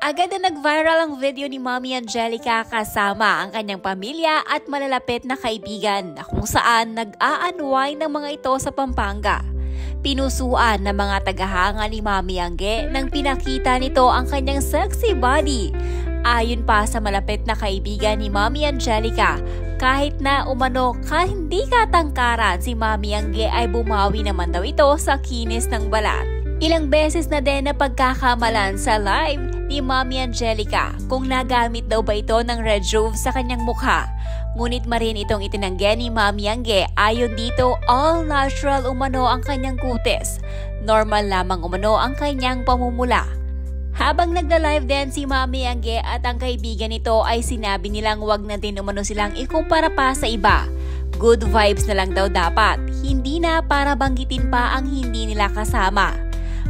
Agad na nag-viral ang video ni Mommy Angelica kasama ang kanyang pamilya at malalapit na kaibigan na kung saan nag-a-unwind ng mga ito sa Pampanga. Pinusuan ng mga tagahanga ni Mommy Angge nang pinakita nito ang kanyang sexy body. Ayon pa sa malapit na kaibigan ni Mommy Angelica, kahit na umano hindi katangkaran si Mommy Angge ay bumawi naman daw ito sa kinis ng balat. Ilang beses na din na pagkakamalan sa live ni Mommy Angelica kung nagamit daw ba ito ng red Jove sa kanyang mukha. Ngunit marin itong itinanggi ni Mommy Angge. Ayon dito, all natural umano ang kanyang kutis. Normal lamang umano ang kanyang pamumula. Habang nagla-live din si Mommy Angge at ang kaibigan nito ay sinabi nilang wag na din umano silang ikumpara pa sa iba. Good vibes na lang daw dapat, hindi na para banggitin pa ang hindi nila kasama.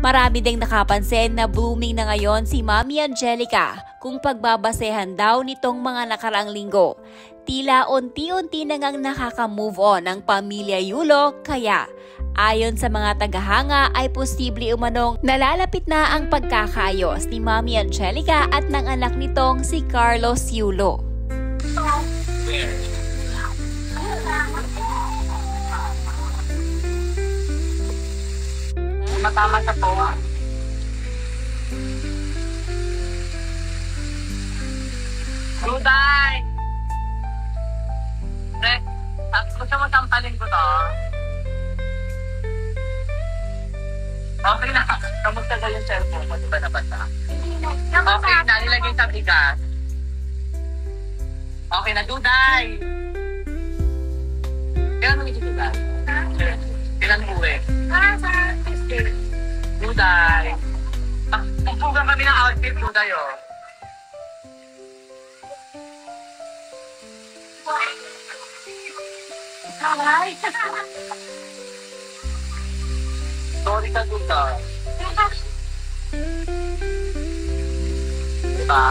Marami ding nakapansin na blooming na ngayon si Mommy Angelica kung pagbabasehan daw nitong mga nakaraang linggo. Tila unti-unti na ngang nakaka-move on ang pamilya Yulo, kaya ayon sa mga tagahanga ay posible umanong nalalapit na ang pagkakaayos ni Mommy Angelica at ng anak nitong si Carlos Yulo. Matama sa po. Duday! Gusto mo sampalin ko to? Okay na. Kamusta na yung cellphone mo? Diba nabasa? Okay na. Nilagay sa bigas. Okay na, Duday! Kailan mo ito, Duday? Kailan uwi? Duday. Pagpugan kami ng outfit, Duday, oh. Hi! Sorry ka, Duday. Diba?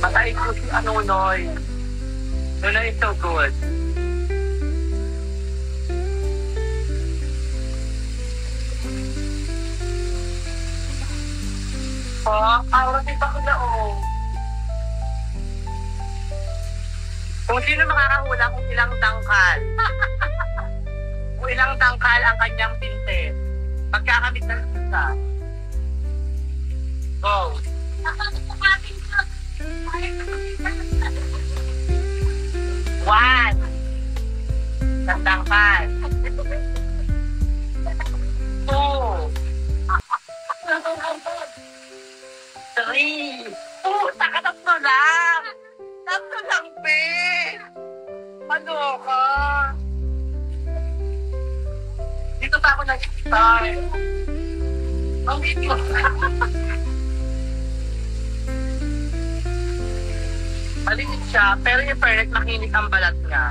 Matay ko si Noy. Noy is so good. Auratin pa ko na, oh. Kung sino makakahula kung ilang tangkal. Kung ilang tangkal ang kanyang pinte. Pagkakamit ng isa. Go. One. Isang tangkal. Two. Three. Tatlo lang. Tatlo lang, Ben. Ano ka? Dito pa ako nag-start. Ang video. Maliit siya, pero yung perfect makinis ang balat niya.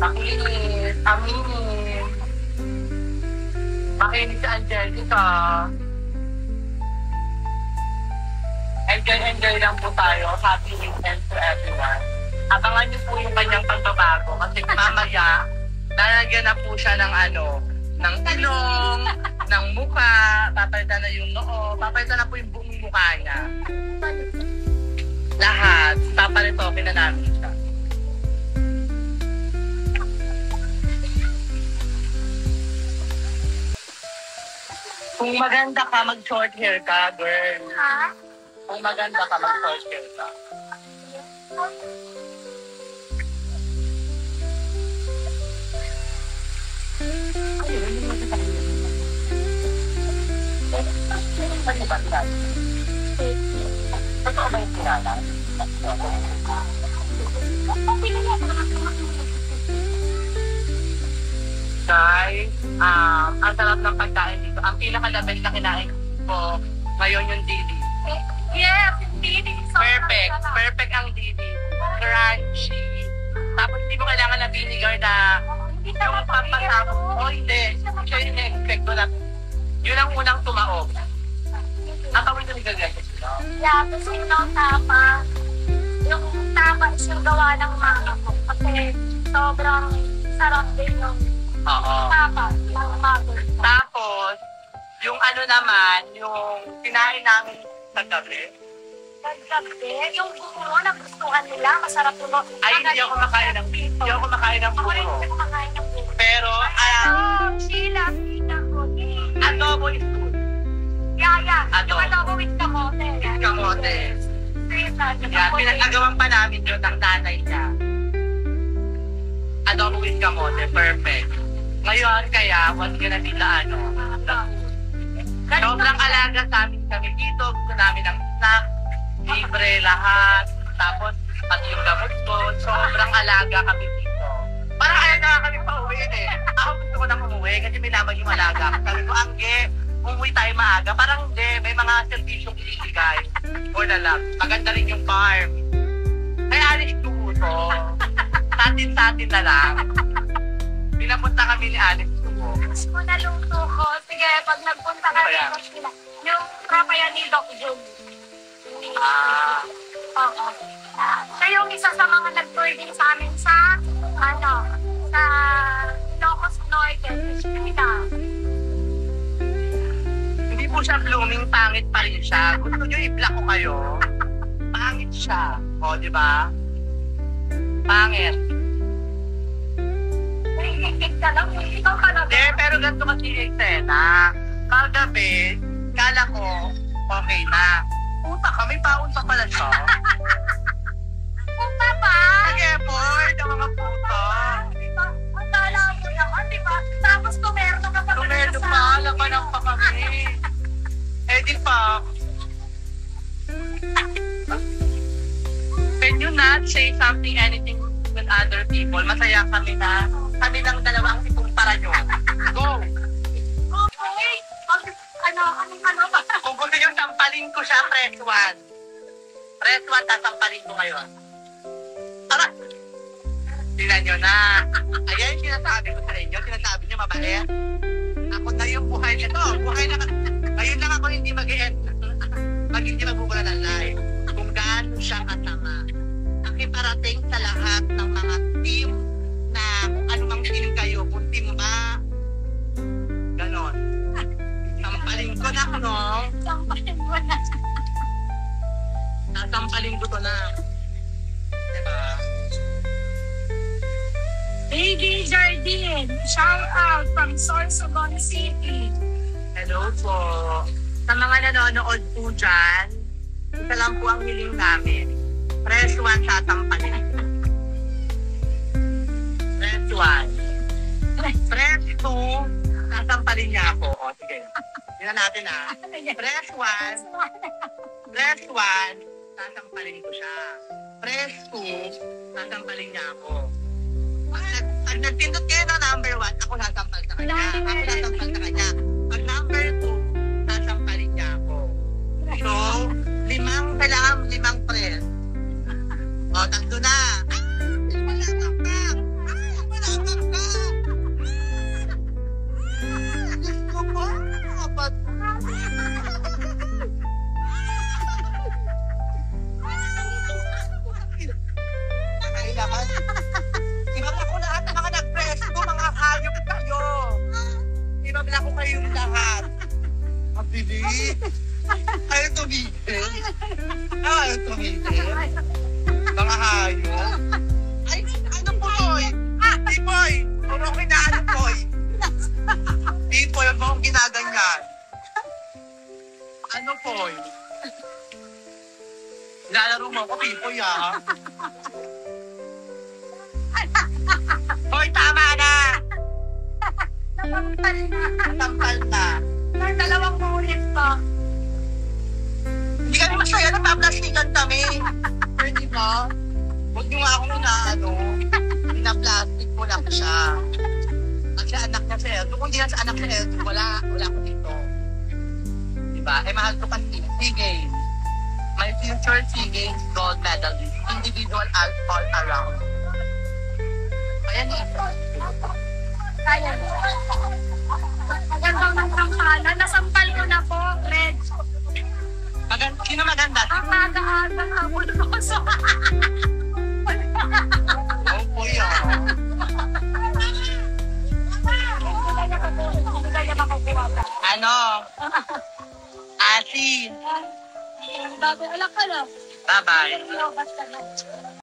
Makinis, aminin. Makinis si Angelica. Enjoy lang po tayo. Happy weekend to everyone. Abangan niyo po yung kanyang pagbabago kasi mamaya lalagyan na po siya ng ng ilong, ng mukha, papalitan na yung noo, papalitan na po yung buong mukha niya. Lahat, papalitokin na namin siya. Kung maganda ka, mag-short hair ka, girl. Kung maganda ka, mag-short hair ka. Totoo ba yung pinala? Guys, ang sarap ng pagkain dito. Ang pinaka-label na kinain ko ngayon yung didi. Yes, didi. Perfect. Perfect ang didi. Crunchy. Tapos hindi mo kailangan na vinegar na yung pampasabog. O hindi. Siya yung expect ko na. Yun ang unang tumaog. Nakawin na nagagay ko sila. Yeah, kasi yung tapa. Yung tapa is yung gawa ng mama ko. Kasi sobrang sarap din yung tapa ng mama. Tapos, ano naman, yung kinain namin sa gabi. Paggabi, yung buro na gustuhan nila, masarap yung Ay, hindi ako makain ng Ako rin buro. hindi kumakain ng buro. Pero, Sheila ko. adobo is good. Yaya, Adobo. yung adobo with kamote. Kamote. Yan, pinag-agawan pa namin yun ng nanay niya. Adobo with kamote, perfect. Ngayon, kaya, wag nyo na dila, sobrang alaga sa amin kami dito. Gusto namin ng snack, libre lahat. Tapos, pati yung gamot ko, sobrang alaga kami dito. Parang ayaw na kami pauwiin eh. Ako gusto ko nang umuwi kasi may lamang yung alaga. Sabi ko, Angge, umuwi tayo maaga. Parang hindi, may mga serbisyong ibigay for the love. Maganda rin yung farm. Kaya alis ko ito. Satin na lang. Pinapunta kami ni Alice Tubo. Mas mo naluto ko. Sige, pag nagpunta ka rin, yung tropa yan ni Doc Jun. Oo. Siya yung isa sa mga nag-tour din sa amin sa Ilocos Norte. Hindi po siya blooming, pangit pa rin siya. Gusto nyo i-block ko kayo? Pangit siya. O, di ba? Pangit. Ka lang, ikaw ka lang. Hindi, pero ganito kasi yung eksena. Kagabi, kala ko, okay na. Puta ka, may paon pa pala siya. Punta pa! Nag-effort ang mga puta. Ang kala mo naman, di ba? Tapos tumerno ka pa. Tumedo pa, labanan pa kami. Eh di pa. Can you not say something, anything with other people? Masaya kami na. Kami lang dalawang ikumpara nyo. Go! Okay. Ano ba? Kung gusto nyo, sampalin ko siya, press 1. Press 1, tasampalin ko ngayon. Tara! Tingnan nyo na. Ayan yung sinasabi ko sa inyo. Sinasabi nyo, mabait. Ako na yung buhay nito. Buhay na. Ngayon lang ako hindi mag-e-end. Hindi magbubula ng live. Kung gaano siya kasama. Nakiparating sa lahat ng mga team na kung anumang team kayo. Kung team ba, ganon. Sampalin ko na, no? Sampalin mo na. Sampalin ko to na. Diba? Baby Jardine, shout out from Sorsogon City. Hello po. Sa mga nanonood po dyan, isa lang po ang hiling namin. Press 1, tatampalin ko. Press 1. Press 2, tatampalin niya ako. O, sige. Tingnan natin ha. Press 1. Press 1, tatampalin ko siya. Press 2, tatampalin niya ako. Pag nagpindot kayo na number 1, ako sasampal sa kanya. Ako sasampal sa kanya. Pag number 2, sasampalin niya ako. So, kailangan 5 press. O, tatlo na. Malakang ka. Malakang ka. Gusto ko. Ba't? Kailangan. Ibabla ko lahat ng mga nag-press ko, mga hayop kayo. Ibabla ko kayong lahat. Mabili. Ayaw tumigil. Ayaw tumigil. Mga hayop. Ay, ano po, Boy? Di, Boy. Puro kinaan, Boy. Di, Boy, huwag mo akong ginaganyan. Ano, Boy? Nilalaro mo ako, Pipoy, ha? Hoy, tama na! Natampal na. Natampal na. Ng 2 ulit pa. Hindi kami masaya na paplastikan kami. Pwede ba? Huwag nyo nga akong pinaplastic ko lang siya. Kasi anak niya sa Eldo. Kung di na sa anak sa Eldo, wala ko dito. Diba? Eh, mahal ko kasi SEA Games. My future SEA Games gold medalist. Individual all around. Ayan eh. Kaya mo. Magandang ng kampana. Nasampal ko na po, Red. Sino maganda? Ang aga-aga nga po doon. Oh, kuya. Hindi kanya makukuha. Ano? Asi. Bago, alak ka lang. Bye-bye. Basta lang.